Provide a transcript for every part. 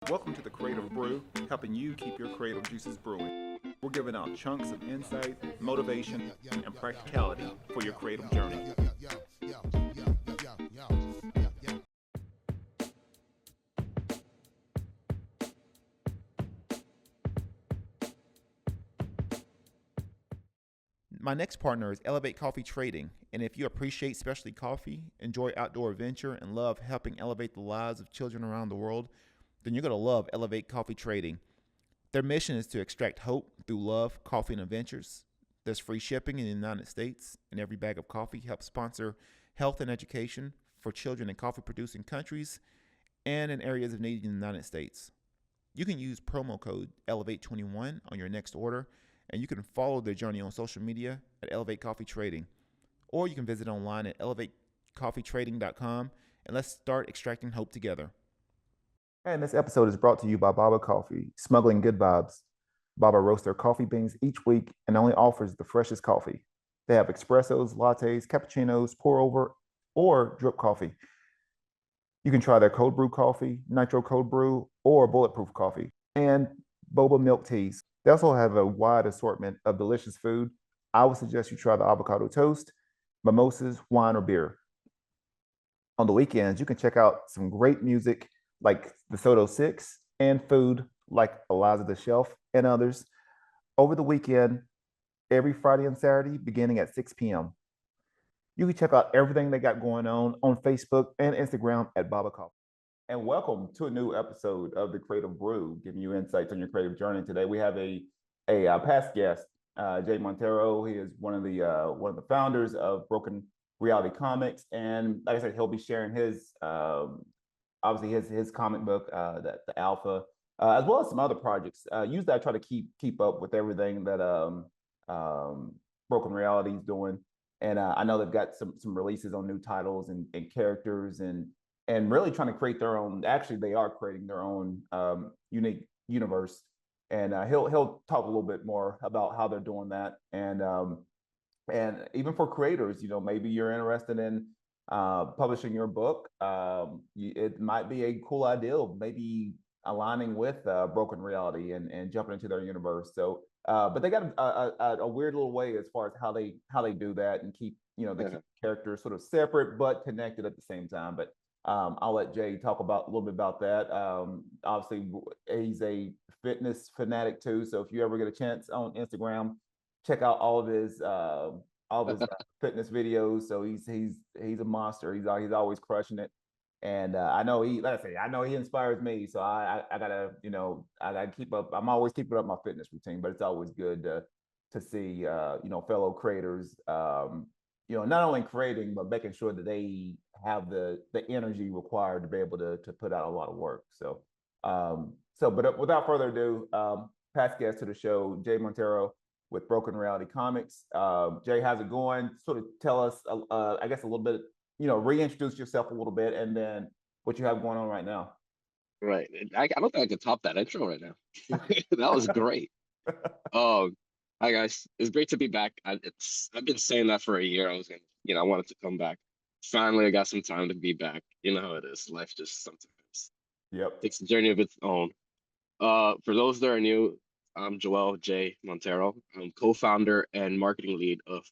Welcome to the Creative Brew, helping you keep your creative juices brewing. We're giving out chunks of insight, motivation, and practicality for your creative journey. My next partner is Elevate Coffee Trading, and if you appreciate specialty coffee, enjoy outdoor adventure, and love helping elevate the lives of children around the world, then you're going to love Elevate Coffee Trading. Their mission is to extract hope through love, coffee, and adventures. There's free shipping in the United States, and every bag of coffee helps sponsor health and education for children in coffee producing countries and in areas of need in the United States. You can use promo code Elevate21 on your next order, and you can follow their journey on social media at Elevate Coffee Trading. Or you can visit online at elevatecoffeetrading.com, and let's start extracting hope together. And this episode is brought to you by Baba Coffee, smuggling good vibes. Baba roasts their coffee beans each week and only offers the freshest coffee. They have espressos, lattes, cappuccinos, pour over, or drip coffee. You can try their cold brew coffee, nitro cold brew, or bulletproof coffee, and boba milk teas. They also have a wide assortment of delicious food. I would suggest you try the avocado toast, mimosas, wine, or beer. On the weekends, you can check out some great music like the Soto Six and food like Eliza the Shelf and others over the weekend, every Friday and Saturday, beginning at 6 p.m. You can check out everything they got going on Facebook and Instagram at Baba Coffee. And welcome to a new episode of the Creative Brew, giving you insights on your creative journey. Today we have a past guest, Jay Montero. He is one of the founders of Broken Reality Comics, and like I said, he'll be sharing his obviously his comic book, the Alpha, as well as some other projects. Usually I try to keep up with everything that Broken Reality is doing, and I know they've got some releases on new titles and characters and really trying to create their own. Actually, they are creating their own unique universe, and he'll talk a little bit more about how they're doing that, and even for creators, maybe you're interested in publishing your book. It might be a cool idea of maybe aligning with Broken Reality and jumping into their universe. So, but they got a weird little way as far as how they do that and keep the characters sort of separate but connected at the same time. But I'll let Jay talk about a little bit about that. Obviously, he's a fitness fanatic too. So if you ever get a chance on Instagram, check out all of his fitness videos. So he's a monster. He's always crushing it. And I know I know he inspires me. So I gotta I gotta keep up. I'm always keeping up my fitness routine, but it's always good to see fellow creators not only creating but making sure that they have the energy required to be able to put out a lot of work. So but without further ado, past guest to the show, Jay Montero with Broken Reality Comics. Jay, how's it going? Sort of tell us, I guess, a little bit, reintroduce yourself a little bit, and then what you have going on right now. Right. I don't think I could top that intro right now. That was great. Um, Hi guys. It's great to be back. I've been saying that for a year. I wanted to come back. Finally, I got some time to be back. You know how it is. Life just sometimes Yep. takes a journey of its own. For those that are new, I'm Joel J. Montero. I'm co-founder and marketing lead of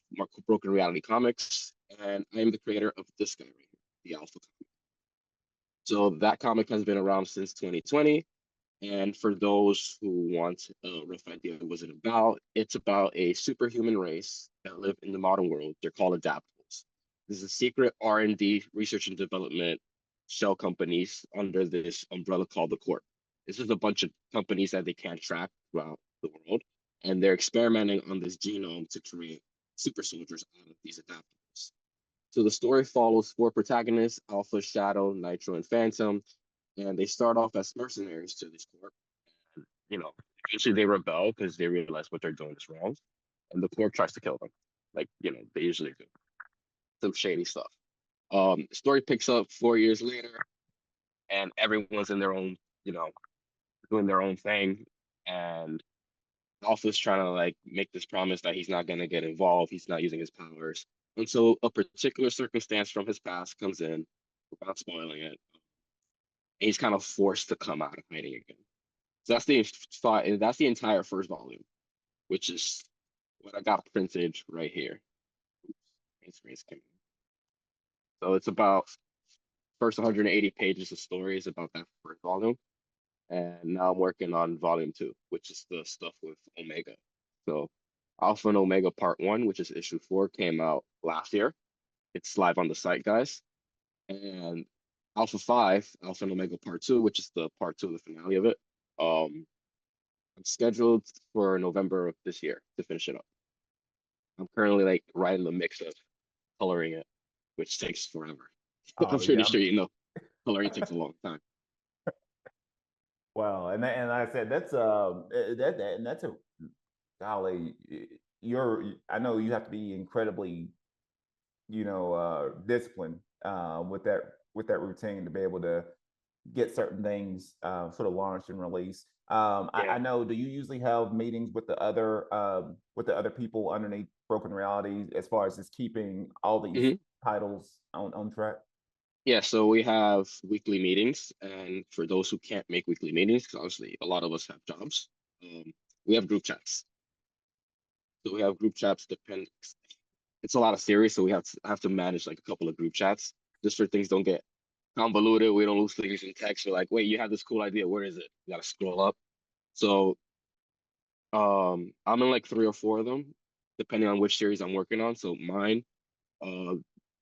Broken Reality Comics, and I'm the creator of this guy right here, the Alpha comic. So that comic has been around since 2020. And for those who want a rough idea of what it's about a superhuman race that live in the modern world. They're called adaptables. This is a secret R&D, research and development shell companies under this umbrella called the Corp. This is a bunch of companies that they can't track throughout the world, and they're experimenting on this genome to create super soldiers out of these adaptables. So the story follows four protagonists: Alpha, Shadow, Nitro, and Phantom, and they start off as mercenaries to this corp. And, eventually they rebel because they realize what they're doing is wrong, and the corp tries to kill them, like they usually do. Some shady stuff. Story picks up 4 years later, and everyone's in their own, doing their own thing, and Alpha's trying to like make this promise that he's not gonna get involved. He's not using his powers until a particular circumstance from his past comes in, without spoiling it. and he's kind of forced to come out of hiding again. So that's the entire first volume, which is what I got printed right here. So it's about first 180 pages of stories about that first volume. And now I'm working on volume two, which is the stuff with Omega. So Alpha and Omega Part One, which is issue 4, came out last year. It's live on the site, guys. And Alpha 5, Alpha and Omega Part 2, which is the part 2 of the finale of it. I'm scheduled for November of this year to finish it up. I'm currently like right in the mix of coloring it, which takes forever. I'm Oh pretty yeah. sure you know coloring takes a long time. Wow. And like I said, and that's a golly, I know you have to be incredibly, disciplined with that routine to be able to get certain things sort of launched and released. I Yeah. know. Do you usually have meetings with the other people underneath Broken Reality as far as just keeping all these Hmm. titles on track? Yeah, so we have weekly meetings, and for those who can't make weekly meetings, because obviously a lot of us have jobs, we have group chats. So we have group chats depend. It's a lot of series, so we have to manage like a couple of group chats just for things don't get convoluted. We don't lose things in text. We're like, wait, you have this cool idea. Where is it? You gotta scroll up. So I'm in like 3 or 4 of them, depending on which series I'm working on. So mine, uh,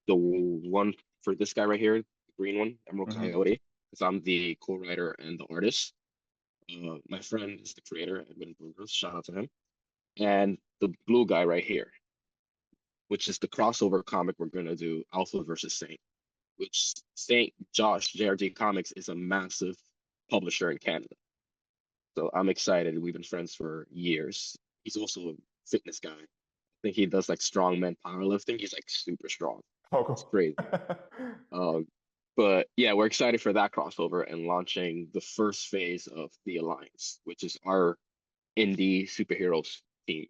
the one for this guy right here, the green one, Emerald Hmm. Coyote, because I'm the co-writer and the artist. My friend is the creator, Edwin Burgos. Shout out to him. And the blue guy right here, which is the crossover comic we're gonna do, Alpha versus Saint, which Saint Josh JRG Comics is a massive publisher in Canada. So I'm excited. We've been friends for years. He's also a fitness guy. I think he does like strongman powerlifting. He's like super strong. Oh, It's cool. crazy. Um, but yeah, we're excited for that crossover and launching the first phase of the Alliance, which is our indie superheroes team.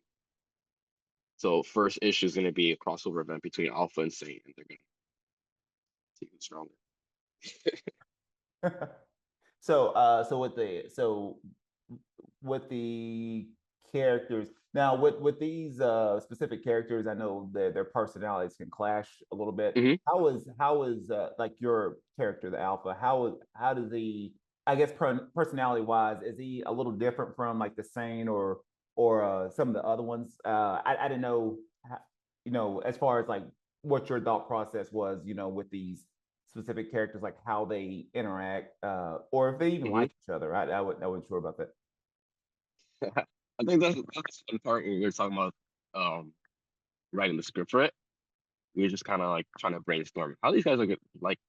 So first issue is going to be a crossover event between Alpha and Saint, and they're going to see who's stronger. So with the characters now, with these specific characters, I know that their personalities can clash a little bit. Hmm. How is like your character, the Alpha? How does he? I guess personality wise, is he a little different from like the Sane or some of the other ones? I didn't know, as far as like what your thought process was, with these specific characters, like how they interact, or if they even Hmm. like each other. I wasn't sure about that. I think that's the fun part when we were talking about um, writing the script for it. We were just kind of like trying to brainstorm how these guys are gonna like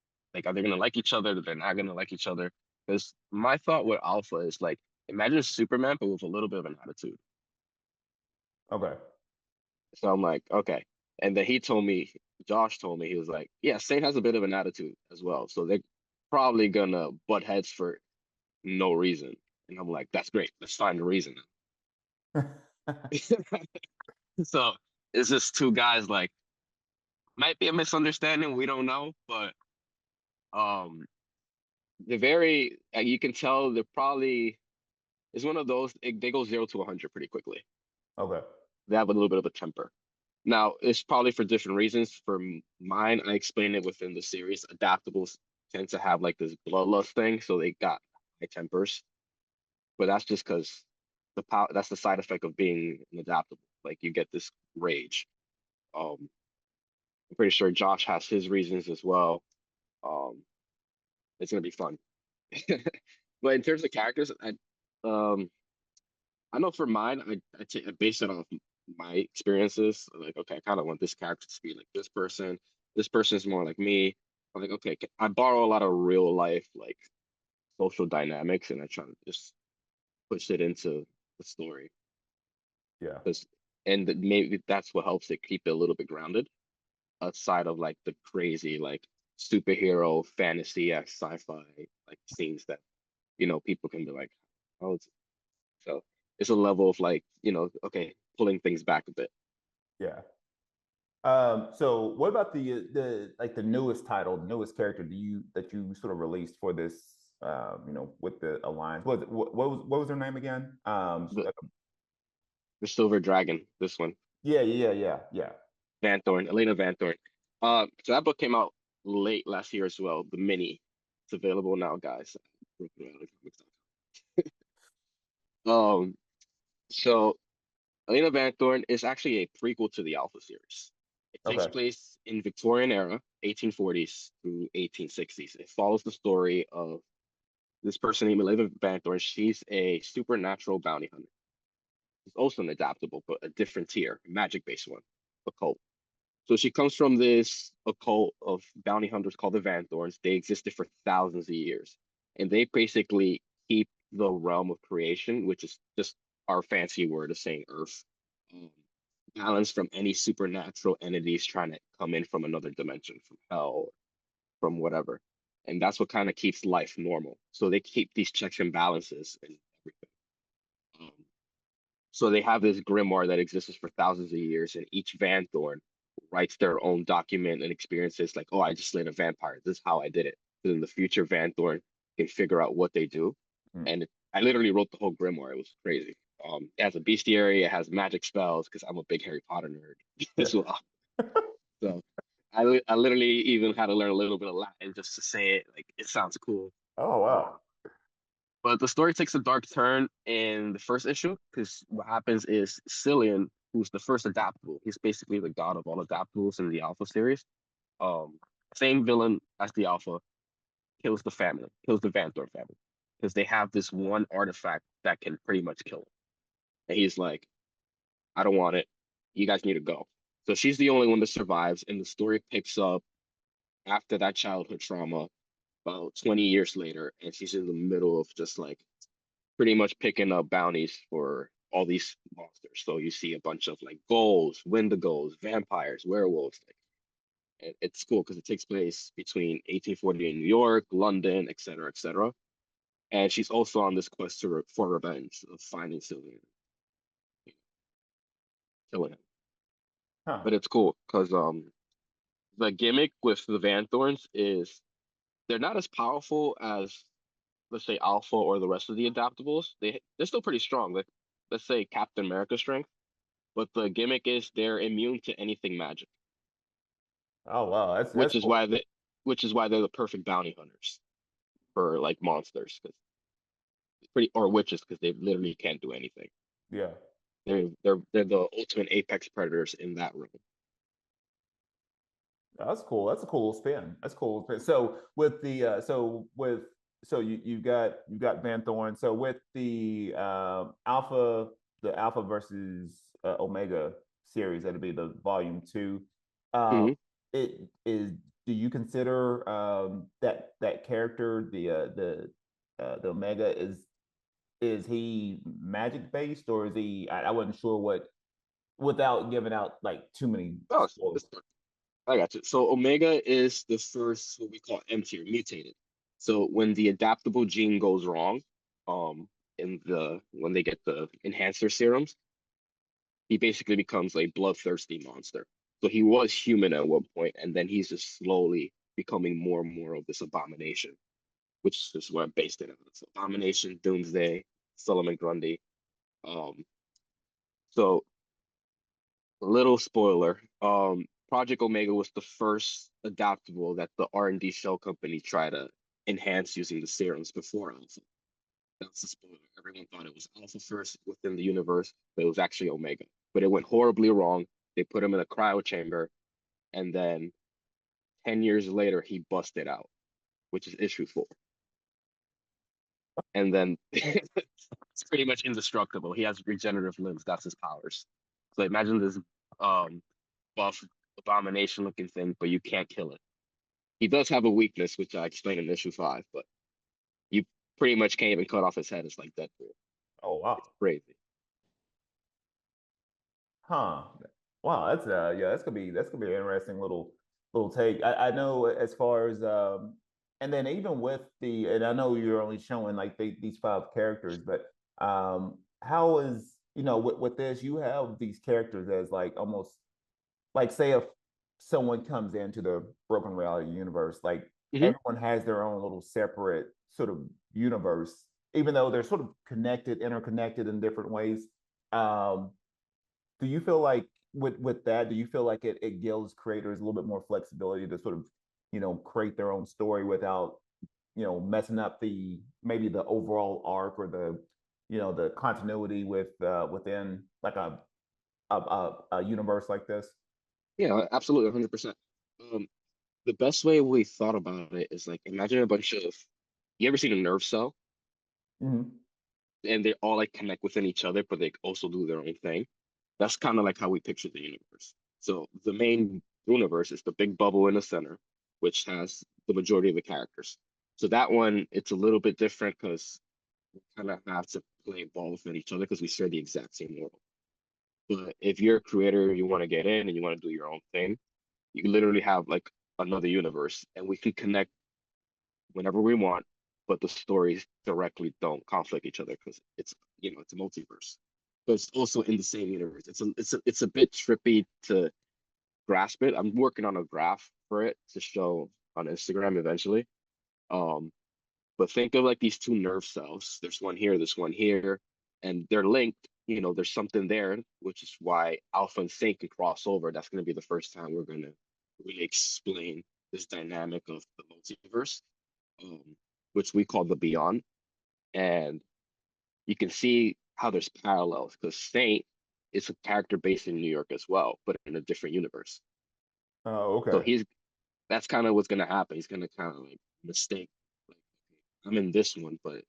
are they gonna like each other? They're not gonna like each other. Because my thought with Alpha is like imagine Superman but with a little bit of an attitude. Okay. So I'm like, okay. And then Josh told me, he was like, yeah, Saint has a bit of an attitude as well. So they're probably gonna butt heads for no reason. And I'm like, that's great. Let's find a reason. So it's just two guys like might be a misunderstanding. We don't know, but um, they're very. You can tell they're probably. It's one of those. They go 0 to 100 pretty quickly. Okay. They have a little bit of a temper. Now it's probably for different reasons. For mine, I explained it within the series. Adaptables tend to have like this bloodlust thing, so they got high tempers. But that's just because the power. That's the side effect of being an adaptable. Like you get this rage. Um, I'm pretty sure Josh has his reasons as well. Um, it's gonna be fun. But in terms of characters, um I know for mine, I base it off my experiences. Like, okay, I kind of want this character to be like this person. This person is more like me. I'm like, okay, I borrow a lot of real life like social dynamics, and I try to just push it into the story. Yeah. Because maybe that's what helps it keep it a little bit grounded, outside of like the crazy like superhero fantasy sci-fi like scenes that people can be like, oh, so it's a level of like, okay, pulling things back a bit. Yeah. So what about the like the newest title, the newest character do you that you sort of released for this with the alliance. What was her name again? The the Silver Dragon, this one. Yeah. Van Thorn, Elena Van Thorn. So that book came out late last year as well, the mini. It's available now, guys. Um, so Elena Van Thorn is actually a prequel to the Alpha series. It takes Okay. place in Victorian era, 1840s through 1860s. It follows the story of this person named Elena Van Thorn. She's a supernatural bounty hunter. She's also an adaptable, but a different tier, magic-based one, occult. So she comes from this occult of bounty hunters called the Van Thorns. They existed for thousands of years, and they basically keep the realm of creation, which is just our fancy word of saying Earth, um, balanced from any supernatural entities trying to come in from another dimension, from hell, from whatever. And that's what kind of keeps life normal. So they keep these checks and balances and everything. Um, so they have this grimoire that exists for thousands of years, and each Van Thorn writes their own document and experiences like, oh, I just slayed a vampire. This is how I did it. So in the future, Van Thorn can figure out what they do. Hmm. And I literally wrote the whole grimoire. It was crazy. It has a bestiary, it has magic spells because I'm a big Harry Potter nerd Yeah. as well. So I literally even had to learn a little bit of Latin just to say it. Like it sounds cool. Oh Um, wow. but the story takes a dark turn in the first issue because what happens is Cillian, who's the first adaptable, he's basically the god of all adaptables in the Alpha series. Um, Same villain as the Alpha, kills the family, kills the Vanthor family, because they have this one artifact that can pretty much kill him. And he's like, I don't want it. You guys need to go. So she's the only one that survives, and the story picks up after that childhood trauma about 20 years later, and she's in the middle of just like pretty much picking up bounties for all these monsters. So you see a bunch of like ghouls, wendigos, vampires, werewolves. Like, it's cool because it takes place between 1840 in New York, London, etc., etc. And she's also on this quest for revenge of finding Sylvian, killing him. Huh. But it's cool because the gimmick with the Van Thorns is they're not as powerful as let's say Alpha or the rest of the adaptables. They're still pretty strong. Like let's say Captain America strength. But the gimmick is they're immune to anything magic, Oh wow. That's which is cool. why they're the perfect bounty hunters for like monsters, because pretty or witches because they literally can't do anything. Yeah. They're the ultimate apex predators in that room. That's cool. That's a cool spin. That's cool spin. So with the so you got Van Thorn. So with the Alpha versus Omega series, that'll be the volume two. Um, Hmm. it is. Do you consider that character the Omega is he magic based or is he? I wasn't sure what without giving out like too many Oh, spoilers. I got you. So Omega is the first what we call M tier, mutated. So when the adaptable gene goes wrong, um, in the when they get the enhancer serums, he basically becomes a bloodthirsty monster. So he was human at one point, and then he's just slowly becoming more and more of this abomination, which is what I'm based it on. So Abomination, Doomsday, Solomon Grundy. Um, so little spoiler. Project Omega was the first adaptable that the R&D shell company tried to enhance using the serums before Alpha. That's the spoiler. Everyone thought it was Alpha first within the universe, but it was actually Omega. But it went horribly wrong. They put him in a cryo chamber, and then 10 years later, he busted out, which is issue 4. And then it's pretty much indestructible. He has regenerative limbs. That's his powers. So imagine this um, buff abomination looking thing, but you can't kill it. He does have a weakness, which I explained in issue 5, but you pretty much can't even cut off his head. It's like Deadpool. Oh wow. It's crazy. Huh. Wow, that's gonna be an interesting little take. I know as far as and then even with and I know you're only showing like these five characters, but how is with this you have these characters as like almost like say if someone comes into the broken reality universe, like Hmm. everyone has their own little separate. sort of universe, even though they're sort of interconnected in different ways. Um, do you feel like with that, do you feel like it gives creators a little bit more flexibility to sort of, create their own story without, messing up maybe the overall arc or the continuity within like a universe like this? Yeah, absolutely, 100%. The best way we thought about it is like imagine a bunch of you ever seen a nerve cell Hmm. and they all like connect within each other, but they also do their own thing. That's kind of like how we picture the universe. So the main universe is the big bubble in the center, which has the majority of the characters. So that one, it's a little bit different because we kind of have to play ball within each other because we share the exact same world. But if you're a creator, you want to get in and you want to do your own thing, you literally have like another universe, and we can connect whenever we want, but the stories directly don't conflict each other because it's a multiverse. But it's also in the same universe. It's a bit trippy to grasp it. I'm working on a graph for it to show on Instagram eventually. Um, but think of like these two nerve cells. There's one here, there's one here, and they're linked. There's something there, which is why Alpha and Sync can cross over. That's going to be the first time we're going to really explain this dynamic of the multiverse, um, which we call the Beyond. And you can see how there's parallels because Saint is a character based in New York as well, but in a different universe. Oh, So okay. that's kind of what's going to happen. He's going to kind of like mistake, like, I'm in this one, but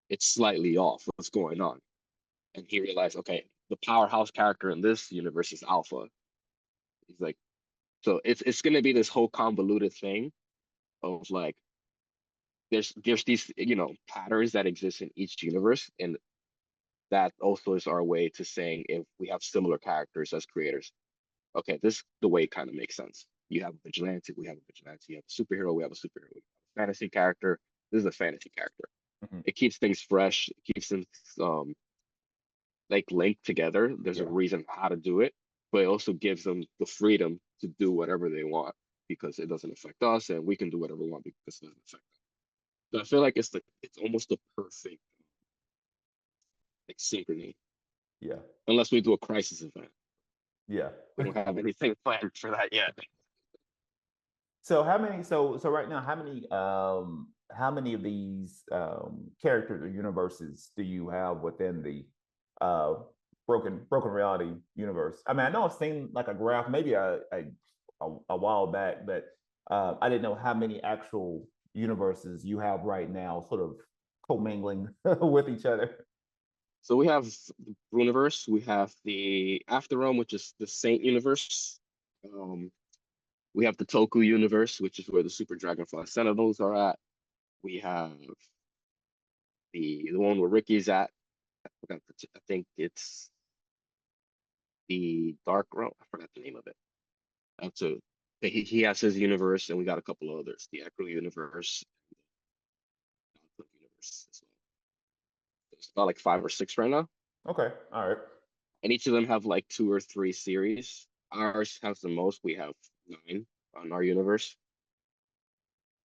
it's slightly off. What's going on? And he realized, okay, the powerhouse character in this universe is Alpha. He's like, so it's going to be this whole convoluted thing of like there's these patterns that exist in each universe, and that also is our way to saying if we have similar characters as creators, okay, this the way it kind of makes sense. You have a vigilante, we have a vigilante. You have a superhero, we have a superhero. We have a fantasy character, this is a fantasy character. Mhm. It keeps things fresh. It keeps them um like linked together. There's a Yeah. reason how to do it, but it also gives them the freedom to do whatever they want because it doesn't affect us, and we can do whatever we want because it doesn't affect them. So I feel like it's almost the perfect like synchrony, Yeah. unless we do a crisis event. Yeah. We don't have anything planned for that yet. So how many so right now how many of these characters or universes do you have within the uh broken reality universe? I mean, I know I've seen like a graph maybe a while back, but I didn't know how many actual universes you have right now sort of commingling with each other. So we have the universe, we have the After Realm, which is the Saint universe. Um, we have the Toku universe, which is where the Super Dragonfly Sentinels are at. We have the one where Ricky's at. I think it's the Dark Realm. I forgot the name of it. So he has his universe, and we got a couple of others. The Echo universe, the universe as well. There's about like 5 or 6 right now, Okay. All right. and each of them have like 2 or 3 series. Ours has the most. We have 9 on our universe.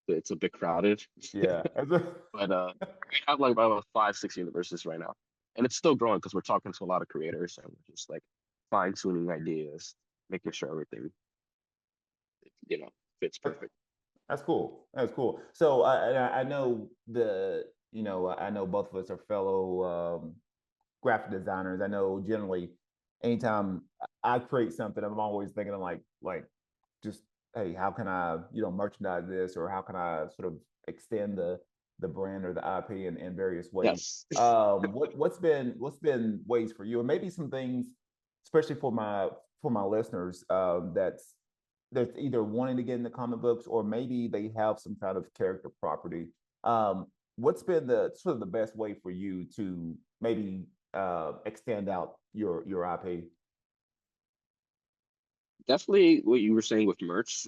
It's a bit crowded, Yeah. but we have like about 5, 6 universes right now, and it's still growing because we're talking to a lot of creators and we're just like fine tuning ideas, making sure everything you know fits perfect. That's cool. That's cool. So I know I know both of us are fellow graphic designers. I know generally anytime I create something, I'm always thinking of like just hey, how can I, merchandise this or how can I sort of extend the brand or the IP in various ways. Yes. What's been ways for you, and maybe some things, especially for my listeners, that's either wanting to get into comic books or maybe they have some kind of character property. What's been the sort of the best way for you to maybe extend out your IP? Definitely what you were saying with merch.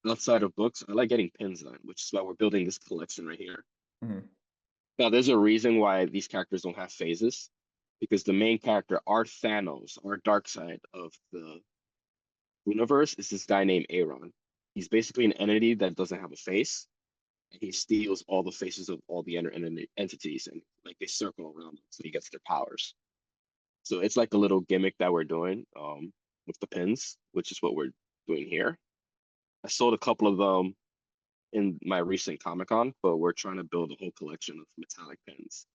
Outside of books, I like getting pins done, which is why we're building this collection right here. Mhm. Now, there's a reason why these characters don't have phases, because the main character, our Thanos, our dark side of the universe, is this guy named Aaron. He's basically an entity that doesn't have a face, and he steals all the faces of all the entities, and like they circle around them, so he gets their powers. So it's like a little gimmick that we're doing with the pins, which is what we're doing here. I sold a couple of them in my recent Comic Con, but we're trying to build a whole collection of metallic pins.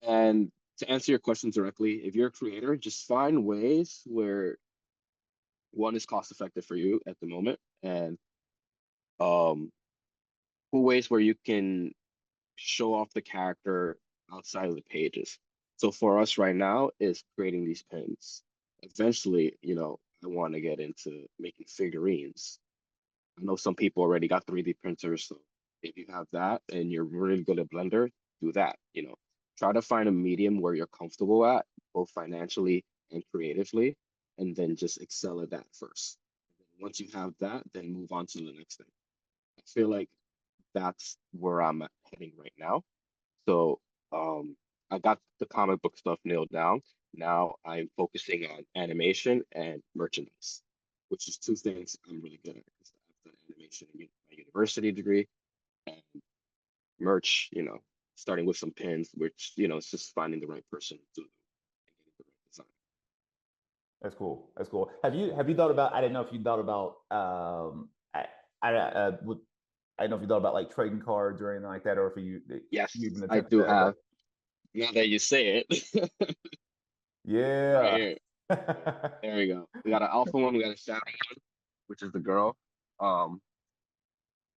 And to answer your question directly, if you're a creator, just find ways where one is cost effective for you at the moment, and um, ways where you can show off the character outside of the pages. So for us right now is creating these pins. Eventually, I want to get into making figurines. I know some people already got 3D printers, so if you have that and you're really good at Blender, do that. Try to find a medium where you're comfortable at, both financially and creatively, and then just excel at that first. Once you have that, then move on to the next thing. I feel like that's where I'm heading right now. So I got the comic book stuff nailed down. Now I'm focusing on animation and merchandise, which is two things I'm really good at. I've done animation in my university degree, and merch, starting with some pins, which, it's just finding the right person to do them and getting the right design. That's cool. That's cool. Have you thought about? I didn't know if you thought about. Would, I don't know if you thought about like trading cards or anything like that, or if you Yes, even I attempted do that. have. Now that you say it, right Yeah. here. There we go. We got an alpha one, we got a shadow one, which is the girl. Um,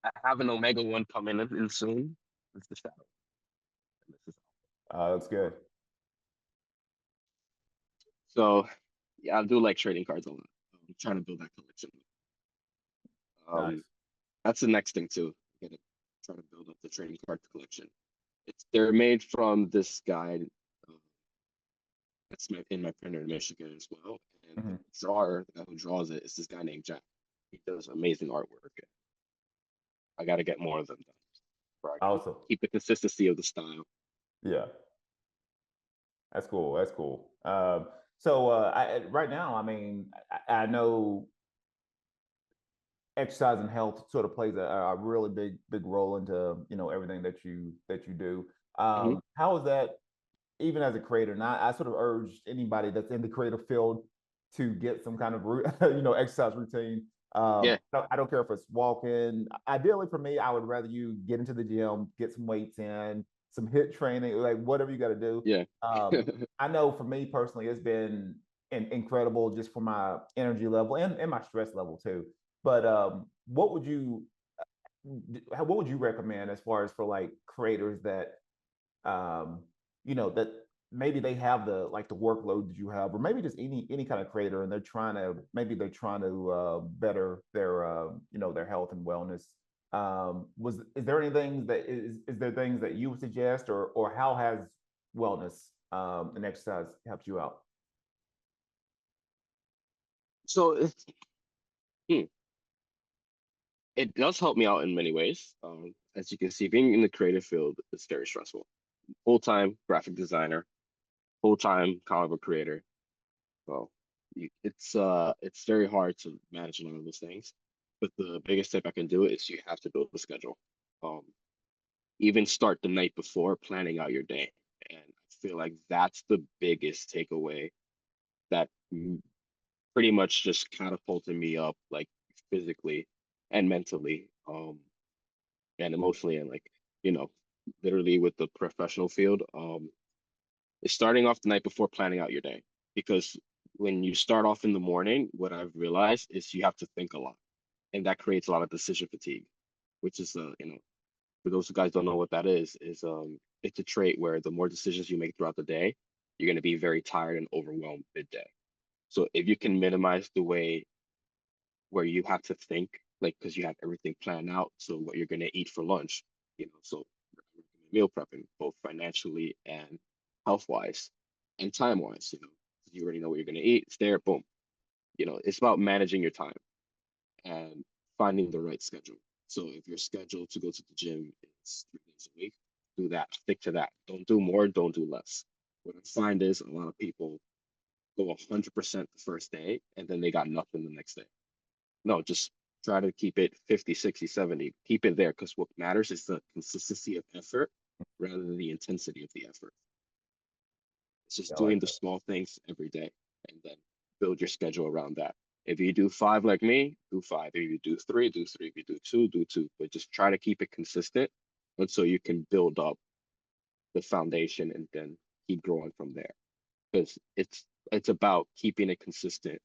I have an Omega one coming in soon. This is the shadow. And this is That's good. so yeah, I do like trading cards a lot. I'm trying to build that collection. Nice. Um, that's the next thing too. I gotta try to build up the trading card collection. They're made from this guy. Uh, that's in my printer in Michigan as well. And the Mhm. drawer, the guy who draws it, is this guy named Jack. He does amazing artwork. I got to get more of them done, where I can Awesome. keep the consistency of the style. Yeah. That's cool. That's cool. Right now, I mean, I know exercise and health sort of plays a really big role into everything that you do. Hmm. How is that even as a creator? And I sort of urge anybody that's in the creative field to get some kind of exercise routine. Yeah, I don't care if it's walking. Ideally, for me, I would rather you get into the gym, get some weights in, some hit training, like whatever you got to do. yeah. I know for me personally, it's been incredible just for my energy level and my stress level too. But what would you recommend as far as for like creators that that maybe they have the like the workload that you have, or maybe just any kind of creator, and they're trying to better their their health and wellness. Was is there anything that is there things that you would suggest, or how has wellness and exercise helped you out? So hmm, it does help me out in many ways. As you can see, being in the creative field is very stressful. Full-time graphic designer, full-time comic book creator. Well, it's very hard to manage a lot of those things. But the biggest tip I can do is you have to build a schedule. Um, Even start the night before planning out your day. And I feel like that's the biggest takeaway that pretty much just catapulted me up, like physically and mentally, and emotionally, and like, you know, literally with the professional field. Is starting off the night before planning out your day. Because when you start off in the morning, what I've realized is you have to think a lot. And that creates a lot of decision fatigue, which is for those who guys don't know what that is it's a trait where the more decisions you make throughout the day, you're gonna be very tired and overwhelmed midday. So if you can minimize the way where you have to think, like because you have everything planned out, so what you're gonna eat for lunch, so meal prepping, both financially and health wise and time wise, you already know what you're gonna eat. It's there, boom. It's about managing your time and finding the right schedule. So if you're scheduled to go to the gym, it's 3 days a week, do that, stick to that. Don't do more, don't do less. What I find is a lot of people go 100% the first day and then they got nothing the next day. No, just try to keep it 50, 60, 70. Keep it there because what matters is the consistency of effort rather than the intensity of the effort. It's just Yeah, I like doing the small things every day and then build your schedule around that. If you do five like me, do five. If you do three, do three. If you do two, do two. But just try to keep it consistent until you can build up the foundation and then keep growing from there. Because it's about keeping it consistent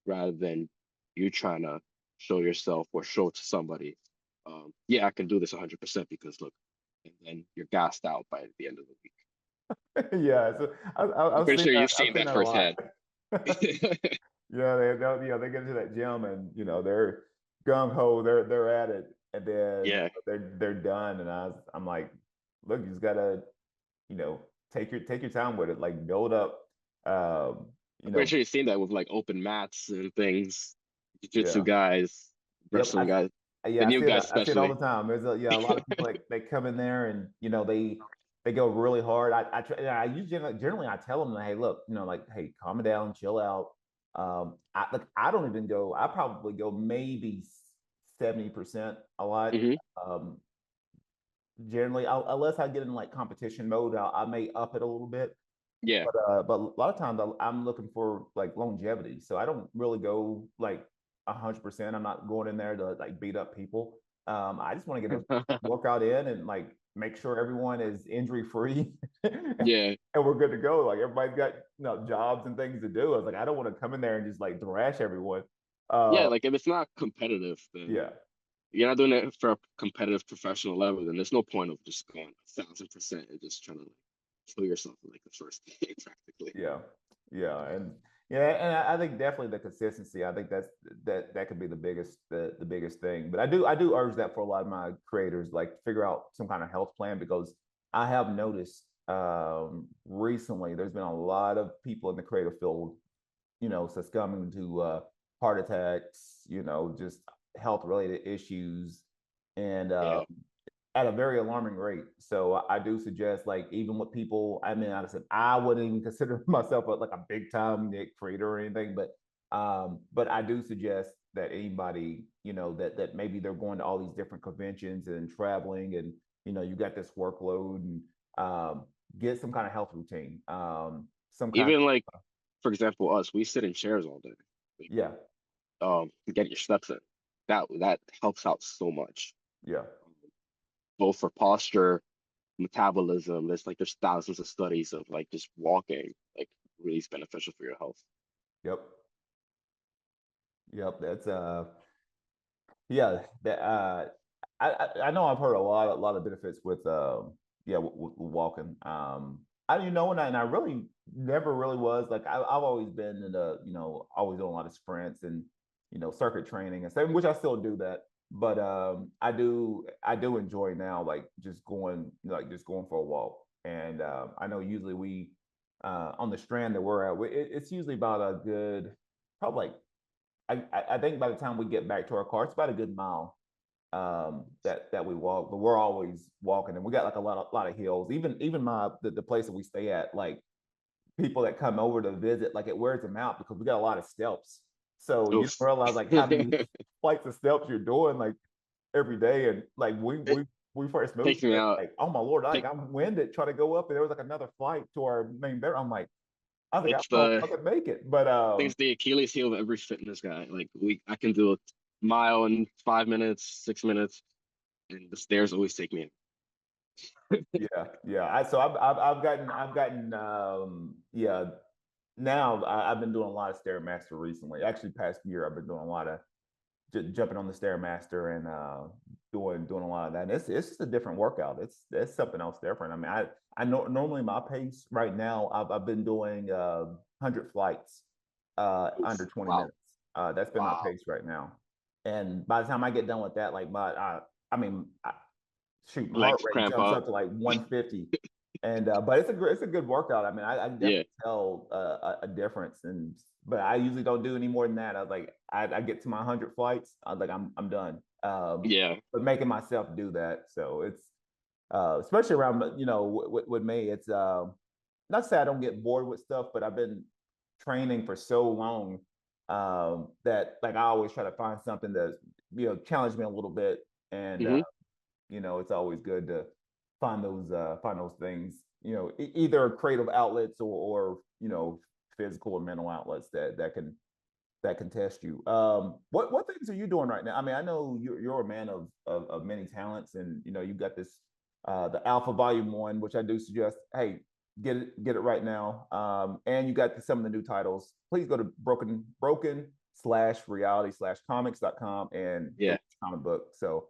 rather than you trying to show yourself or show to somebody, yeah, I can do this 100% because look, and then you're gassed out by the end of the week. yeah. So I'm I've pretty seen sure that. you've I've seen seen that that a lot. firsthand. Yeah, they get into that gym and they're gung ho, they're at it, and then Yeah, they're done. And I'm like, look, you just gotta take your time with it, like build up. You I'm pretty know, sure you've seen that with like open mats and things, jiu-jitsu yeah, guys, yep. wrestling guys, the I new see it. guys I see it all the especially. time. There's a lot of people like they come in there and they go really hard. I try. I usually generally I tell them, hey, look, like, hey, calm down, chill out. I don't even go. I probably go maybe 70% a lot. Hmm. Um, generally, unless I get in like competition mode, I may up it a little bit. Yeah. But a lot of times I'm looking for like longevity, so I don't really go like 100%. I'm not going in there to like beat up people. I just want to get a workout in and like make sure everyone is injury free, and Yeah. we're good to go. Like everybody's got jobs and things to do. I was like, I don't want to come in there and just like thrash everyone. Yeah, Uh, like if it's not competitive, then yeah, you're not doing it for a competitive professional level, then there's no point of just going 1,000% and just trying to like kill yourself in like the first day, practically. yeah, yeah, and I think definitely the consistency. I think that could be the biggest thing. But I do urge that for a lot of my creators, like figure out some kind of health plan because I have noticed recently there's been a lot of people in the creative field, succumbing to heart attacks, just health related issues, and Yeah. at a very alarming rate. So I do suggest, like, even with people, I mean, like I said, I wouldn't even consider myself like a big time Nick creator or anything, but I do suggest that anybody, that maybe they're going to all these different conventions and traveling, and you got this workload, and get some kind of health routine, some kind Even like, for example, us, we sit in chairs all day. Like, yeah, get your steps in. That helps out so much, yeah, both for posture, metabolism. There's thousands of studies of like just walking, like really is beneficial for your health. yep, yep. That's yeah, that I know I've heard a lot of benefits with yeah, with walking. I didn't know, and I really never really was like I've always been in the always doing a lot of sprints and circuit training and stuff, which I still do that. But I do enjoy now like just going for a walk. And I know usually we on the strand that we're at, it's usually about a good probably like I think by the time we get back to our car, it's about a good mile that we walk. But we're always walking, and we got like a lot of hills. Even the place that we stay at, like people that come over to visit, like it wears them out because we got a lot of steps. So you don't Oof. realize like how many flights of steps you're doing like every day, and like It we first moved takes me there, out. like oh my lord, like Take, I'm winded trying to go up, and there was like another flight to our main bed. I'm like I think I it's don't know the if I could make it, but it's the Achilles heel of every fitness guy. Like I can do a mile in 5 minutes, 6 minutes, and the stairs always take me yeah, yeah. So I've gotten yeah. Now I've been doing a lot of stairmaster recently. Actually, past year I've been doing a lot of jumping on the stairmaster and doing a lot of that. And it's just a different workout. It's something else different. I mean, I know normally my pace right now I've been doing 100 flights in. Oof. under 20 Wow. minutes. That's been my Wow. pace right now. And by the time I get done with that, like I mean, shoot, my heart Legs rate cramp jumps up. up to like 150. And but it's a good workout. I mean, I can Yeah. definitely tell a difference. And but I usually don't do any more than that. I was like I get to my 100 flights. I was like I'm done. Yeah. But making myself do that, so it's especially around with me, it's not to say I don't get bored with stuff, but I've been training for so long that like I always try to find something challenged me a little bit, and Hmm. it's always good to find those things, either creative outlets or physical or mental outlets that can test you. What things are you doing right now? I mean, I know you're a man of many talents, and you got this the Alpha Volume One, which I do suggest. Hey, get it right now. And you got some of the new titles. Please go to broken/reality/comics.com and get Yeah. the comic book. So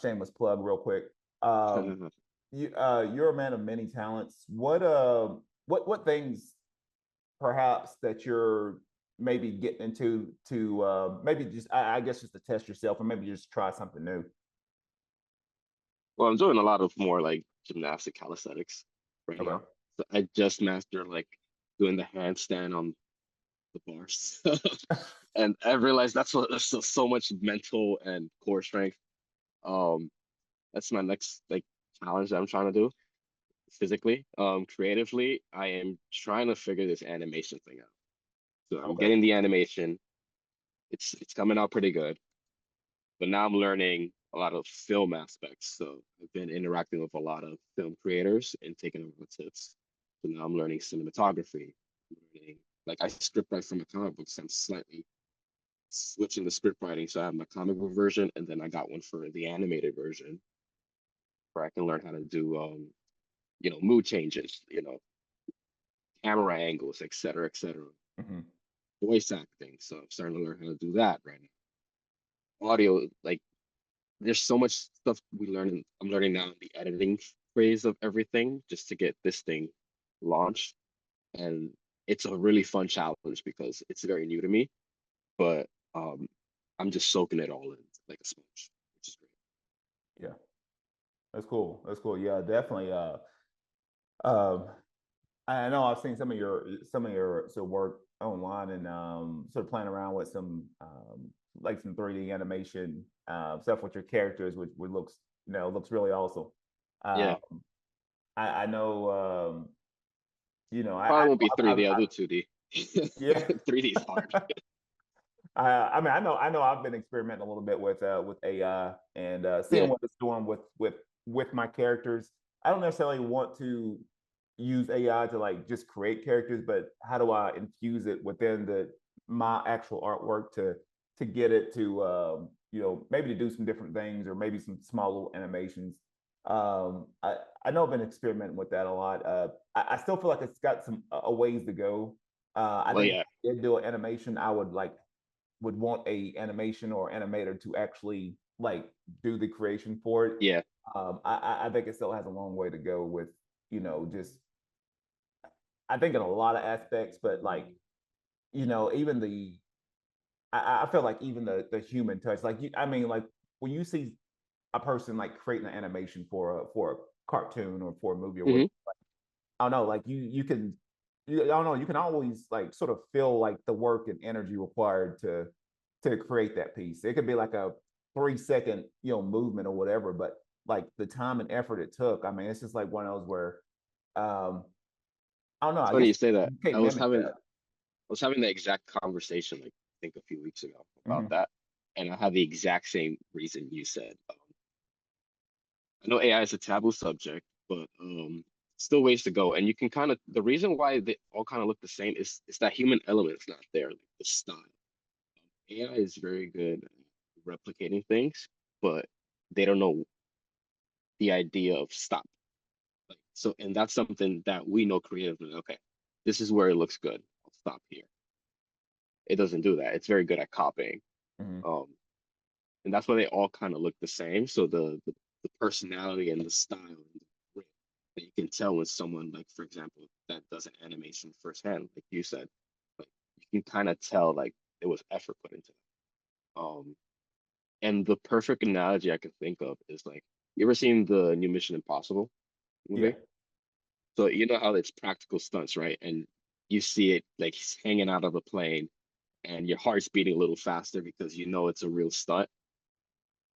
shameless plug, real quick. Um, you're a man of many talents. What things perhaps that you're maybe getting into to maybe just I guess just to test yourself or maybe just try something new. Well, I'm doing a lot of more like gymnastic calisthenics right Okay. now. So I just mastered like doing the handstand on the bars. And I realized that's so much mental and core strength. Um, that's my next like challenge that I'm trying to do physically. Creatively, I am trying to figure this animation thing out. So I'm Okay. getting the animation. It's coming out pretty good, but now I'm learning a lot of film aspects. So I've been interacting with a lot of film creators and taking over tips. So now I'm learning cinematography. I'm learning like I script write from a comic book, so I'm slightly switching the script writing. So I have my comic book version, and then I got one for the animated version where I can learn how to do mood changes, camera angles, et cetera, et cetera. Hmm. Voice acting. So I'm starting to learn how to do that right now. Audio, like there's so much stuff I'm learning now in the editing phase of everything just to get this thing launched. And it's a really fun challenge because it's very new to me, but I'm just soaking it all in like a sponge, which is Yeah, that's cool. That's cool. Yeah, definitely. Um, I know I've seen some of your sort of work online and sort of playing around with some like some 3D animation stuff with your characters, which looks really awesome. great. Yeah, Um, I know probably won't be I 3D. I'll do 2D. yeah. 3D is hard. I mean, I know I've been experimenting a little bit with AI and seeing Yeah. what it's doing with my characters. I don't necessarily want to use AI to like just create characters, but how do I infuse it within the my actual artwork to get it to maybe to do some different things or maybe some small little animations. I know I've been experimenting with that a lot. I still feel like it's got some a ways to go. I Well, think yeah. if I did do an animation, I would want a animation or animator to actually like do the creation for it. Yeah. I think it still has a long way to go with just I think in a lot of aspects, but like even I feel like even the human touch, like I mean, like when you see a person like creating an animation for a cartoon or for a movie or what, Hmm. I don't know, like I don't know, you can always like sort of feel like the work and energy required to create that piece. It could be like a 3 second, movement or whatever, but like the time and effort it took, I mean, it's just like one of those where um I don't know, It's I funny guess you say that. you can't mimic that. I was having the exact conversation like I think a few weeks ago about Hmm. that, and I had the exact same reason you said. I know AI is a taboo subject, but still ways to go. And you can kind of the reason why they all kind of look the same is that human element's not there, like the style. AI is very good at replicating things, but they don't know the idea of stop. Like, so, and that's something that we know creatively. Okay, this is where it looks good. I'll stop here. It doesn't do that. It's very good at copying. Hmm. Um, and that's why they all kind of look the same. So the personality and the style and the grit that you can tell when someone like, for example, that does an animation firsthand, like you said, like you can kind of tell like it was effort put into it. And the perfect analogy I could think of is like, you ever seen the new Mission Impossible Yeah. movie? So you know how it's practical stunts, right? And you see it like he's hanging out of a plane and your heart's beating a little faster because you know it's a real stunt.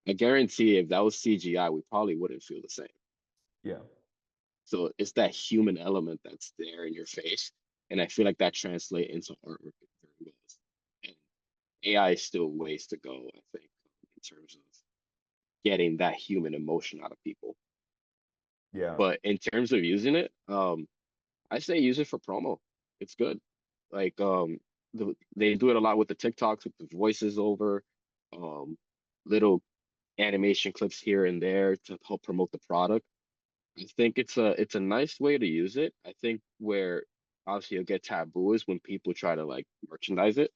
I guarantee if that was CGI, we probably wouldn't feel the same. Yeah. So it's that human element that's there in your face. And I feel like that translates into artwork very well. And AI is still ways to go, I think, in terms of getting that human emotion out of people. Yeah. But in terms of using it, I say use it for promo. It's good. Like they do it a lot with the TikToks with the voices over, um, little animation clips here and there to help promote the product. I think it's a nice way to use it. I think where obviously you'll get taboo is when people try to like merchandise it.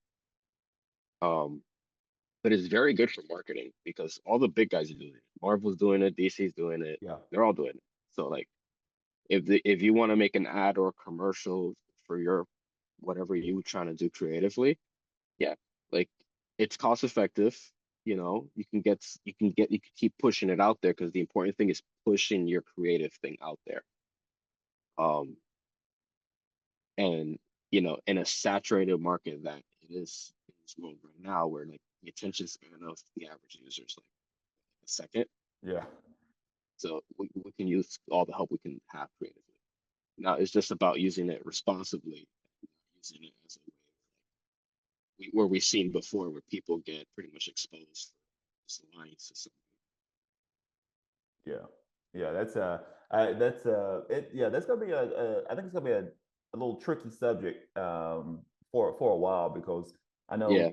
Um, but it's very good for marketing because all the big guys are doing it. Marvel's doing it, DC's doing it. Yeah. They're all doing it. So like if you want to make an ad or a commercial for your whatever you trying to do creatively, yeah, like it's cost effective. You know, you can keep pushing it out there because the important thing is pushing your creative thing out there. Um, and you know, in a saturated market that it is in this world right now, where like the attention span of the average user is like a second, Yeah. so we can use all the help we can have creatively. Now it's just about using it responsibly, using it as a way where we've seen before where people get pretty much exposed for just lying to something. Yeah. Yeah. That's gonna be I think it's gonna be a little tricky subject for a while because I Yeah, know